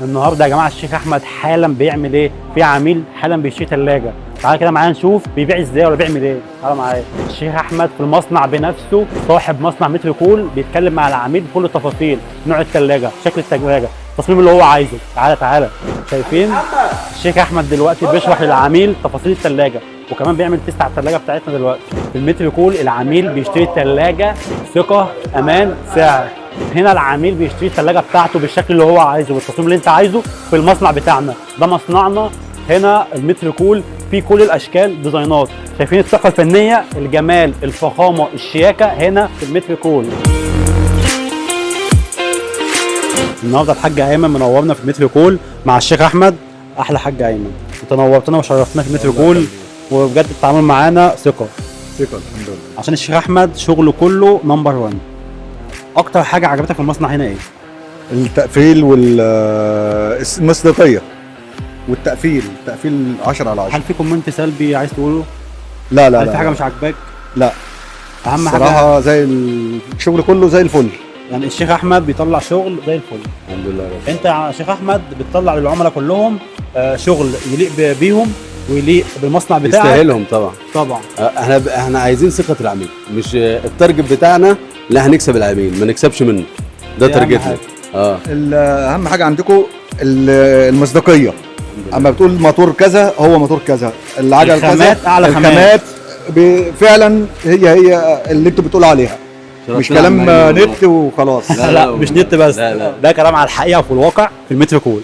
النهارده يا جماعه الشيخ احمد حالا بيعمل ايه؟ في عميل حالا بيشتري ثلاجه، تعالى كده معايا نشوف بيبيع ازاي ولا بيعمل ايه. تعالى معايا. الشيخ احمد في المصنع بنفسه، صاحب مصنع متر كول، بيتكلم مع العميل بكل التفاصيل، نوع الثلاجه، شكل الثلاجه، التصميم اللي هو عايزه. تعالى شايفين؟ الشيخ احمد دلوقتي بيشرح للعميل تفاصيل الثلاجه، وكمان بيعمل تيست على الثلاجه بتاعتنا دلوقتي. في المتر كول العميل بيشتري الثلاجه ثقه، امان، سعر. هنا العميل بيشتري الثلاجه بتاعته بالشكل اللي هو عايزه، بالتصميم اللي انت عايزه في المصنع بتاعنا. ده مصنعنا هنا المتر كول، فيه كل الاشكال ديزاينات. شايفين التحفه الفنيه، الجمال، الفخامه، الشياكه هنا في المتر كول. النهارده الحاج ايمن منورنا في المتر كول مع الشيخ احمد. احلى حاج ايمن، انت نورتنا وشرفتنا في المتر كول، وبجد التعامل معانا ثقه الحمد لله. عشان الشيخ احمد شغله كله نمبر 1. اكتر حاجه عجبتك في المصنع هنا ايه؟ التقفيل والمصداقيه والتقفيل 10 على 10. هل في كومنت سلبي عايز تقوله؟ لا هل في حاجه مش عاجباك؟ لا، اهم حاجه صراحه زي الشغل كله زي الفل. يعني الشيخ احمد بيطلع شغل زي الفل. الحمد لله. انت يا شيخ احمد بتطلع للعملاء كلهم شغل يليق بيهم ويليق بالمصنع بتاعك. يستاهلهم طبعا. احنا عايزين ثقه العميل، مش التارجت بتاعنا. لا، هنكسب العميل ما نكسبش منه، ده تارجتنا. اهم حاجه عندكم المصداقيه. اما بتقول موتور كذا هو موتور كذا، العجل كذا، الخامات اعلى الخامات فعلا هي اللي انتوا بتقولوا عليها، مش كلام نت وخلاص. لا مش نت بس، لا. ده كلام على الحقيقه وفي الواقع في المتر كول.